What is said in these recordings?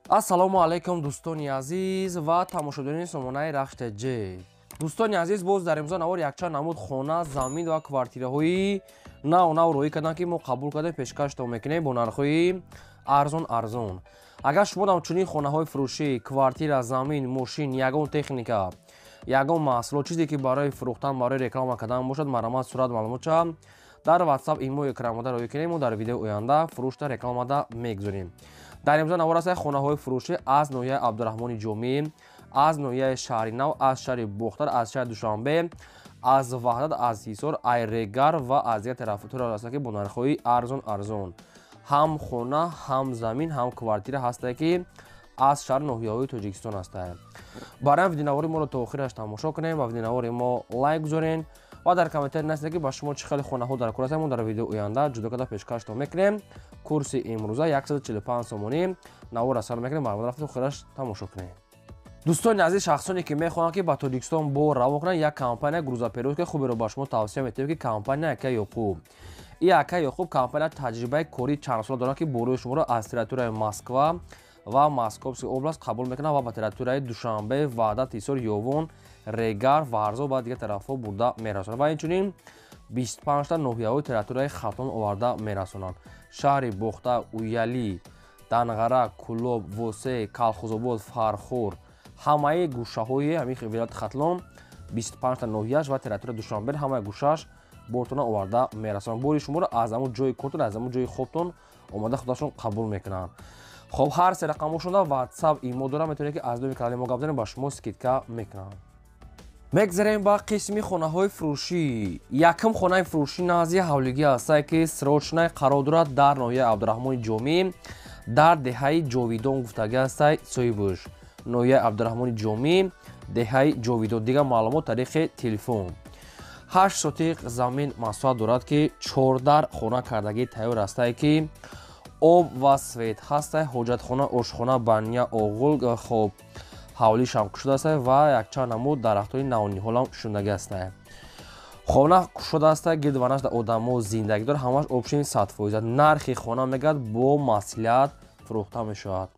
ассалому алайкум дӯстони азиз ва тамошобинони сомонаи рахште ҷ. дӯстони азиз, боз дар имрӯза навор якчанд намуд хона, замин ва квартираҳои нав роӣ кардам, ки мо қабул кардем пешкаштон мекунем бо нархҳои арзон. агар шумо ҳамчунин хонаҳои фурӯшӣ, квартира, замин, мошин, ягон техника, ягон маҳсулот, чизе ки барои фурӯхтан, барои реклама кардан бошад, маромад сурат маълумота дар WhatsApp имо экранмада роӣ кунем. мо дар видеои оянда фурӯшта рекламада мегузорем. дар имрӯза навор аст хонаҳои фурӯшӣ аз ноҳияи Абдураҳмони Ҷомӣ, аз ноҳияи Шаҳри Нав, аз шаҳри Бухтар, аз шаҳри Душанбе, аз Ваҳдат, аз Ҳисор, Айрегар ва аз дигар тарафҳои ҳастанд, ки бо нархҳои арзон ҳам хона, ҳам замин, ҳам квартира ҳастанд, ки аз шаҳри ноҳияҳои Тоҷикистон ҳастанд. барои видеонавори моро то охираш тамошо кунем ва видеонавори мо лайк гузорен ва дар комментари насида, ки ба шумо чӣ хеле хонаҳо дар кор ҳастанд. мо дар видеои оянда ҷудо карда пешкаштон мекунем. курси имрӯза 145 сомонӣ навор асар мекунем. маромад рафта охираш тамошо кунем. дӯстони азиз, шахсоне ки мехоҳанд ки ба Тоҷикистон бор равон кунанд, як компания грузоперевозки хуберо ба шумо тавсия метавем, ки компания Ака Ёқуб. ин Ака Ёқуб компания таҷрибаи кори чанд сола дорад, ки борои шуморо аз территорияи Москва ва Московская област қабул мекунад ва ба территорияи Душанбе, Ваҳдат, Ҳисор, Ёвон, Регар, Варзо ва дигар тарафҳо бурда мерасонанд ва инчунин 25 та ноҳияҳои территорияи Хатон оварда мерасонанд. шаҳри Бухта, Уяли, Данғара, Кулоб, Восе, Калхозобод, Фархор, ҳамаи гӯшаҳои ҳамин вилояти Хатлон, 25 та ноҳияш ва территорияи Душанбе ҳамаи гӯшааш бортона оварда мерасонанд. бори шуморо аз ҳамун ҷои кортон, аз ҳамун ҷои хобтон омада худашон қабул мекунанд. хоб ҳар се рақамошонда WhatsApp имо дорам, метавонед ки аз номи канали мо гап занем, ба шумо скидка мекунанд. мегзарем ба қисми хонаҳои фурӯшӣ. якум хонаи фурӯшӣ назди ҳавлигӣ ҳастад, ки срочнаи қарор дорад дар ноҳияи Абдураҳмони Ҷомӣ, дар деҳаи Ҷовидон гуфтагӣ ҳастад соҳибуш. ноҳияи Абдураҳмони Ҷомӣ, деҳаи Ҷовидон. дигар маълумот тариқи телефон. 8 сотиқ замин масоҳат дорад, ки 14 хона кардагӣ тайёр ҳастад, ки об ва свет ҳастад, ҳоҷатхона, ошхона, баня, оғул, хоб ҳавлӣ шам кушода ҳастад ва якчанд намуд дарахтҳои навниҳолам шундагӣ ҳастад. хона кушода ҳастад, гирдванашда одамо зиндагӣ дорад, ҳамаш обшин 100%. нархи хона мегӯяд бо маслиҳат фурӯхта мешавад.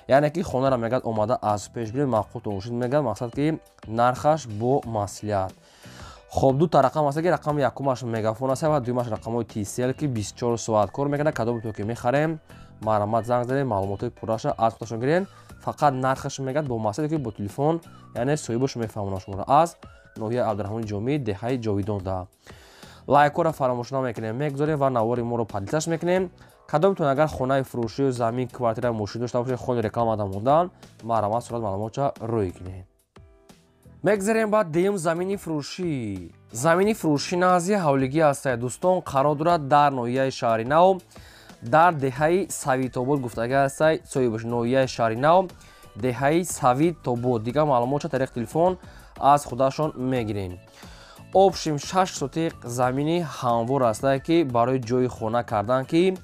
яъне ки хонаро мегӯяд омада аз пеш биред, маққултон бошед, мегӯяд мақсад ки нархаш бо маслиҳат. хоб дута рақам ҳастад, ки рақами якумаш мегафон ҳастад ва дуюмаш рақамҳои TCL, ки 24 соат кор мекунад. кадомто ки мехарем маромад занг занед, маълумотои пурраша аз худашон гирен. фақат нархаш мегӯяд бо маслиҳат, ки бо телефон, яъне соҳибаш мефаҳмонад шуморо. аз ноҳияи Абдураҳмони Ҷомӣ, деҳаи Ҷовидонда. лайкора фаромӯш намекунем, мегузорем ва навори моро падиташ мекунем. кадомтон агар хонаи фурӯшӣ, замин, квартира, мошин дошта бошед, хони рекламада мондан, маромад сурат маълумота рӯй кунед. мегзарем ба дуюм замини фурӯшӣ. замини фурӯшӣ назди ҳавлигӣ ҳастад. дӯстон қарор дорад дар ноҳияи Шаҳри Нав, дар деҳаи Савитобод гуфтагӣ ҳастад соҳибаш. ноҳияи Шаҳри Нав, деҳаи Савитобод. дигар маълумота тариқи телефон аз худашон мегирем. обшим 6 сотиқ замини ҳамвор ҳастад, ки барои ҷои хона кардан, ки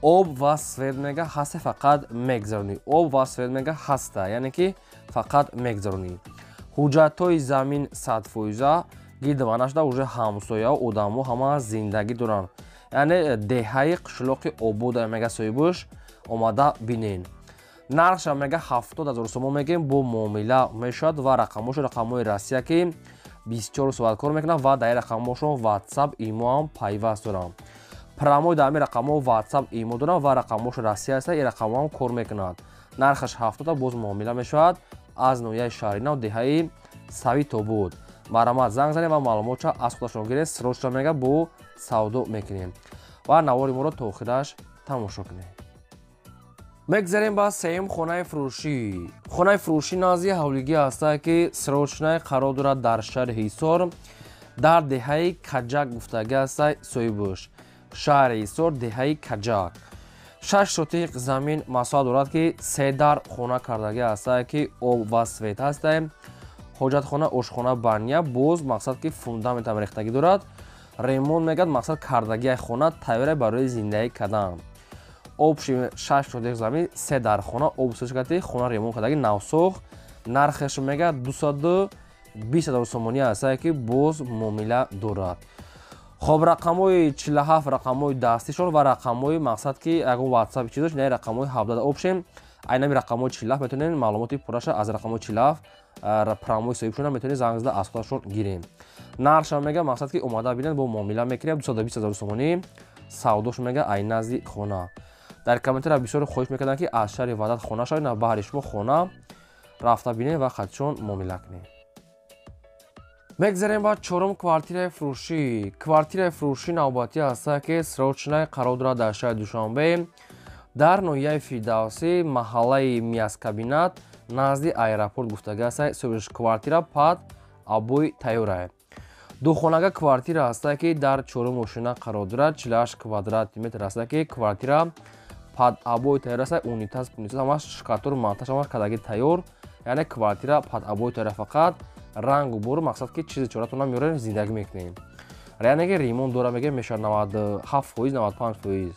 об ва свет мега ҳаста, фақат мегзаронӣ. об ва свет мега ҳаста, яъне ки фақат мегзаронӣ. ҳуҷҷатҳои замин 100%. гирдванашда уже ҳамсояҳо, одамо ҳама зиндагӣ доранд. яъне деҳаи қишлоқи обода мега соҳибуш омада бинен. нархша мега 70 000 сомон мегем, бо муомила мешавад ва рақамҳои Россия, ки 24 соат кор мекунад ва дар рақамҳошон WhatsApp имо ҳам пайваст доранд. промой дар ҳамин рақамҳо WhatsApp имо доранд ва рақамҳошон Россия ҳастад, ин рақамҳо ҳам кор мекунад. нархаш 70 боз муомила мешавад аз ноҳияи Шаҳри Нав, деҳаи Савитобод. маромад занг занем ва маълумота аз худашон гирем. срочна мега бо савдо мекунем ва навори моро то охираш тамошо кунем. мегзарем ба сеюм хонаи фурӯшӣ. хонаи фурӯшӣ назди ҳавлигӣ ҳастад, ки срочнаи қарор дорад дар шаҳри Ҳисор, дар деҳаи Каҷак гуфтагӣ ҳастад соҳибуш. шаҳри Ҳисор, деҳаи Каҷак. 6 сотиқ замин масоҳат дорад, ки 3 дар хона кардагӣ ҳастад, ки об ва свет ҳастад. ҳоҷатхона, ошхона, баня, боз мақсад ки фундаментам рехтагӣ дорад. ремонт мегӯяд мақсад кардагии хона тайёре барои зиндагӣ кардан. обшим 6 сотиқ замин, 3 дар хона, об сӯчкати хона ремонт кардагӣ навсох. нархаш мегӯяд 220 000 сомонӣ ҳастад, ки боз муомила дорад. хоб рақамҳои 47 рақамҳои дастишон ва рақамҳои мақсад ки ягон WhatsApp чизош, не рақамҳои 17 обшим айнами рақамҳои чилаф метавонед маълумоти пурраша аз рақамҳои чилаф промои соҳибшона метавонед занг зада аз худашон гирем. Нархша мега мақсад ки омада бинед бо муомила мекунем 220 000 сомонӣ савдош мега ай назди хона. дар комментария бисёре хоҳиш мекарданд ки аз шаҳри Ваҳдат хона шавед на баҳри шумо хона рафта бинед ва хатчон муомила кунед. мегзарем ба чорум квартираи фурӯшӣ. Квартираи фурӯшӣ навбатӣ аст ки срочное қарор дорад дар шаҳри Душанбе дар ноҳияи Фирдавсӣ маҳаллаи Мияскабинат назди аэропорт гуфтага аст. соҳибиш квартира пад абои тайёрае. Духонага квартира аст ки дар чорум ошина қарор дорад 48 квадрати метр аст ки квартира пад абои тайёр аст. унитаз ҳамаш шкатур монтаж ҳамаш кардаги тайёр, яъне квартира пад абои тайёр фақат рангу бору мақсад ки чизи чоратона меорем зиндагӣ мекунем. яъне ки ремонт дора мега меша 97% 95%.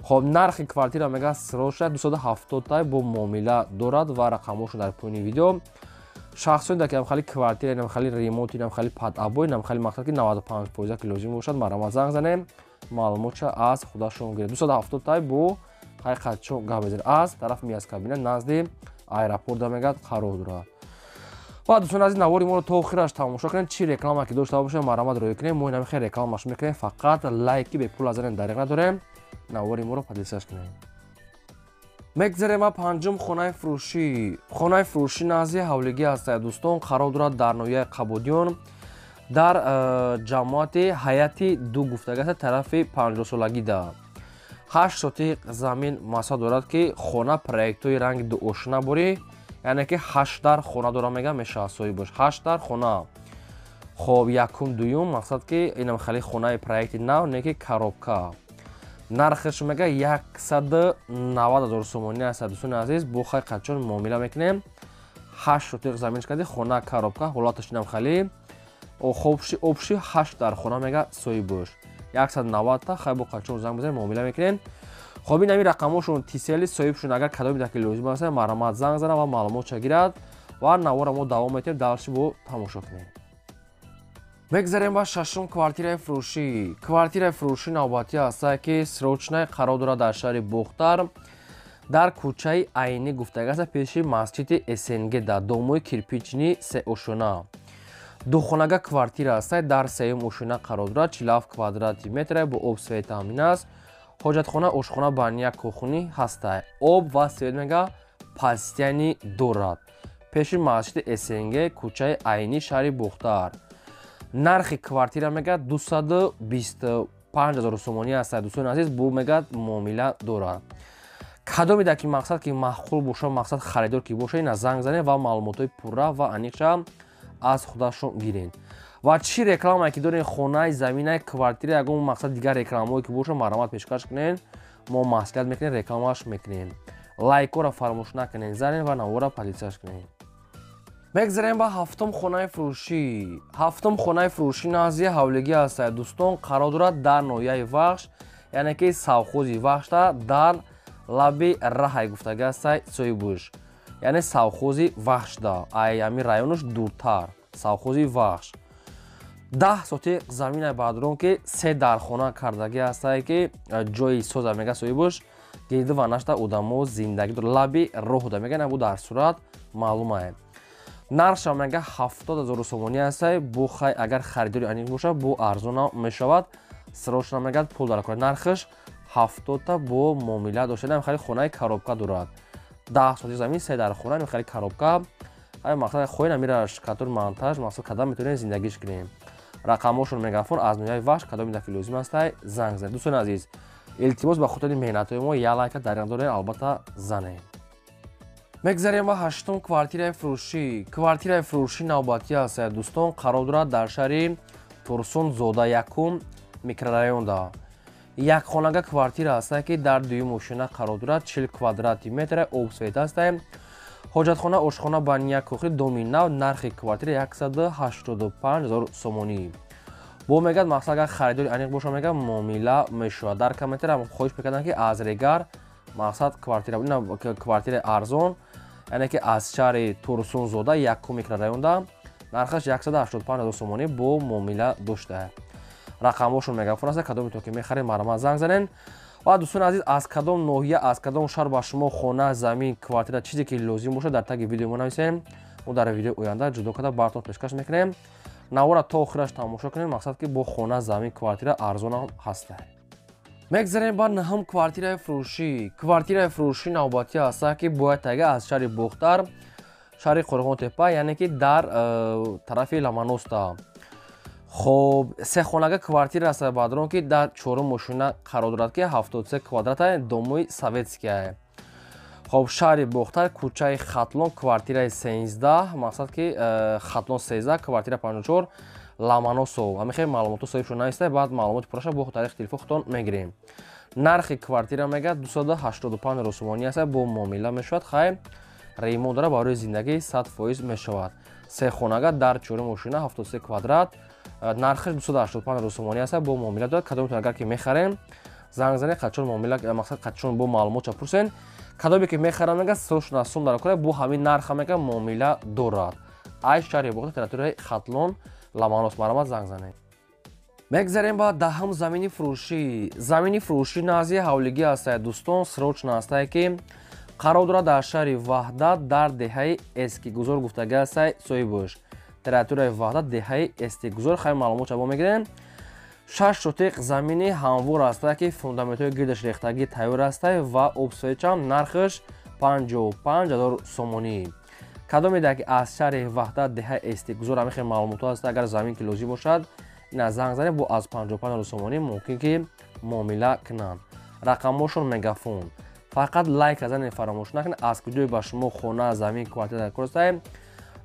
хоб нархи квартира мега срочна 270 тай бо муомила дорад ва рақамошо дар поини видео. шахсоне дар ки намхали квартира намхали ремонти намхали пад абои намхали мақсад ки 95% ки лозим бошад марама занг занем маълумотша аз худашон гиред. 270 тай бо ҳақиқатчо гап мезанем аз тарафи Мияскабинат назди аэропорт мега қарор дорад. ва дӯстон азиз навори моро то охираш тамошо кунед. чӣ реклама ки дошта бошем марамат роя кунем. мо намихе рекламаш мекунем фақат лайки бепул азанем дариқ надорем. навори моро подписаш кунем. мегзарем ба панҷум хонаи фурӯшӣ. хонаи фурӯшӣ назди ҳавлигӣ аст дӯстон қарор дорад дар ноҳияи Қабодиён дар ҷамоати ҳаяти ду гуфтага аст тарафи 50-солагида. 8 сотиқ замин масоҳа дорад ки хона проектҳои ранги дуошина борӣ, яъне ки 8 дар хона дора мега мешавад соҳибаш 8 дар хона. хоб якум дуюм мақсад ки инам хали хонаи проекти нав не ки коробка. нархш мега 190 000 сомонӣ аст дӯстони азиз. бо ҳақиқатчон муомила мекунем. 8 сотиқ замин карди хона коробка ҳолаташ инам хали обши 8 дар хона мега соҳибаш 190 та хай бо ҳақиқатчон занг бизанем муомила мекунем. хоб ин ами рақамошон тисели соҳибшон агар кадоми даки лозим аст марамат занг зана ва маълумотша гирад ва навора мо давом метавонем далши бо тамошо кунем. мегзарем ба шашум квартираи фурӯшӣ. квартираи фурӯшӣ навбатӣ аст ки срочное қарор дорад дар шаҳри Бохтар дар кӯчаи Айнӣ гуфтага аст пеши масҷиди СНГ дар домои кирпични сеошона. духонага квартира аст дар сеюм ошина қарор дорад 47 квадрати метр бо об свет таъмин аст. ҳоҷатхона ошхона баня кухонӣ ҳаста. об ва свет мега пастяни дорад пеши масҷиди СНГ кӯчаи Айнӣ шаҳри Бохтар. нархи квартира мега 225 000 сомонӣ аст дӯстони азиз. бо мега муомила дорад. кадоме дар ки мақсад ки маъқул боша мақсад харидор ки боша ина занг занем ва маълумотҳои пурра ва аниқша аз худашон гирен. ва чӣ рекламае ки дорем хонаи заминаи квартира ягон мақсад дигар рекламаҳое ки боша марамат пешкаш кунен мо маслиҳат мекунем рекламаш мекунем. лайкҳоро фаромӯш накунен занем ва навора подписаш кунем. мегзарем ба ҳафтум хонаи фурӯшӣ. ҳафтум хонаи фурӯшӣ назди ҳавлигӣ аст дӯстон қарор дорад дар ноҳияи Вахш, яъне ки савхози Вахшта дар лаби раҳай гуфтага аст соҳибуш, яъне савхози Вахшда ами районаш дуртар савхози Вахш. 10 сотиқ заминаи баъдрон ки 3 дар хона кардагӣ аст ки ҷои соза мега соҳибуш гирду ва нашта одамо зиндагӣ дорад лаби роҳ да мега набу дар сурат маълумае. нархша мега 70 000 сомонӣ аст. бо хай агар харидори аниқ боша бо арзона мешавад. срочна мега пул дар кор нархш 70 та бо муомила доштадан хали хонаи коробка дорад. 10 сотиқ замин 3 дар хона хали коробка ай мақсад хоин амира шкатур монтаж мақсад кадам метавонем зиндагиш кунем. рақамошон мегафон аз ноҳияи Вахш кадоми даки лозим аст занг занед. дӯстони азиз илтимос ба хотири меҳнатҳои мо я лайка дариқ надорем албатта занем. мегзарем ба ҳаштум квартираи фурӯшӣ. квартираи фурӯшӣ навбатӣ аст дӯстон қарор дорад дар шаҳри Турсунзода якум микрорайонда. якхонага квартира аст ки дар дуюм ошина қарор дорад 40 квадрати метр об свет аст. ҳоҷатхона ошхона баня кухонӣ доми нав. нархи квартира 185 000 сомонӣ. бо мегад мақсад агар харидори аниқ боша мега муомила мешавад. дар комментария хоҳиш мекардам ки аз регар мақсад квартираи арзон, яъне ки аз шаҳри Турсунзода якум микрорайонда нархаш 185 000 сомонӣ бо муомила доштае. рақамошон мегафон аст кадоме то ки мехарем марама занг занен. ва дӯстони азиз аз кадом ноҳия аз кадом шаҳр ба шумо хона замин квартира чизе ки лозим бошад дар таги видео мо нависем. мо дар видеои оянда ҷудо карда баратон пешкаш мекунем. навора то охираш тамошо кунем, мақсад ки бо хона замин квартира арзон ҳам ҳаста. мегзарем ба наҳам квартираи фурӯшӣ. Квартираи фурӯшӣ навбатӣ ҳаста ки бояд тага аз шаҳри Бухтар, шаҳри Қорғонтепа, яъне ки дар тарафи Ламаноста. хоб сехонага квартира аста баъдрон ки дар 4 мошина қарор дорад ки 73 квадрата домои советския. хоб шаҳри Бухтар, кӯчаи Хатлон, квартираи 13, мақсад ки Хатлон 13, квартира 54, Ламаносов. Ҳамин маълумото соҳиб навистай, баъд маълумоти пурраша бо тариқи телефон худтон мегирем. нархи квартира мега 285 русумонӣ аст, бо муомила мешавад. хай ремонт дора барои зиндагӣ 100% мешавад. сехонага дар 4 мошина 73 квадрат, нархаш 285 русумонӣ аст, бо муомила дорад. кадоме агар ки мехарем занг занед, қачон муомила, мақсад қачон бо маълумотша пурсен. кадоме ки мехарам мега 160 сум дар кора, бо ҳамин нарха мега муомила дорад. ай шаҳри Бухтар, территорияи Хатлон, Ламанос марамат занг занед. мегзарем ба даҳам замини фурӯшӣ. замини фурӯшӣ назди ҳавлигӣ астае дӯстон, срочно астае ки қарор дорад дар шаҳри Ваҳдат, дар деҳаи эскигузор гуфтагӣ астае соҳибуш. территорияи Ваҳдат, деҳаи эскигузор. хай маълумотша бо мегирем. 6 сотиқ замини ҳамвор астае ки фундаментҳои гирдаш рехтагӣ тайёр астае ва обсоечам нархаш 55 000 сомонӣ. кадоме дар ки аз шаҳри Ваҳдат, деҳаи эстигузор ҳамин хел маълумото аст. агар замин ки лозим бошад ина занг занед, бо аз 55 000 сомонӣ мумкин ки муомила кунанд. рақамҳошон мегафон. фақат лайк казанед фаромӯш накунед. аз куҷое ба шумо хона замин квартира дар кор астае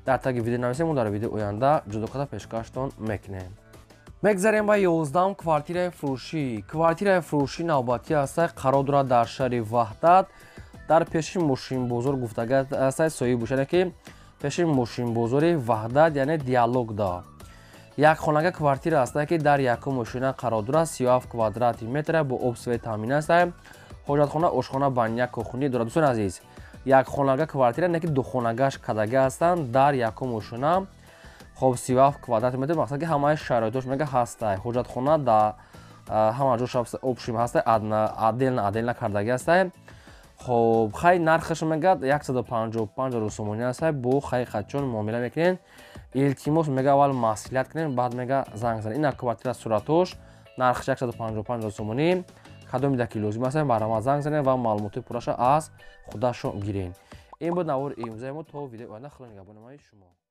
дар таги видео нависем, мо дар видеои оянда ҷудо карда пешкаштон мекунем. мегзарем ба 11 квартираи фурӯшӣ. квартираи фурӯшӣ навбатӣ астае қарор дорад дар шаҳри Ваҳдат, дар пеши мошинбозор гуфтагӣ астае соҳибуш, яъне ки пеши мошинбозори Ваҳдат, яъне диалогда. якхонага квартира астае ки дар якум мошина қарор дорад. 37 квадрати метр бо обсвет таъмин астае. ҳоҷатхона, ошхона, баня, кухни дорад. дӯстони азиз, якхонага квартира не ки духонагаш кадагӣ ҳастанд дар якум мошина. хоб 37 квадрати метр, мақсад ки ҳамаи шароитош мега ҳастае. ҳоҷатхона да ҳама ҷош обшим ҳастае, аделна кардагӣ астае. хоб хай нархаш мега 155 русумонӣ астае, бо хай қачон муомила мекунем. илтимос мега аввал маслиҳат кунем, баъд мега занг занед. ина квартира суратош, нархаш 155 русумонӣ. кадоме дар ки лозим астае барама занг занед ва маълумоти пурраша аз худашон гирем. ин буд навори имрӯзаи мо. то видеои оянда худо нигаҳбони шумо.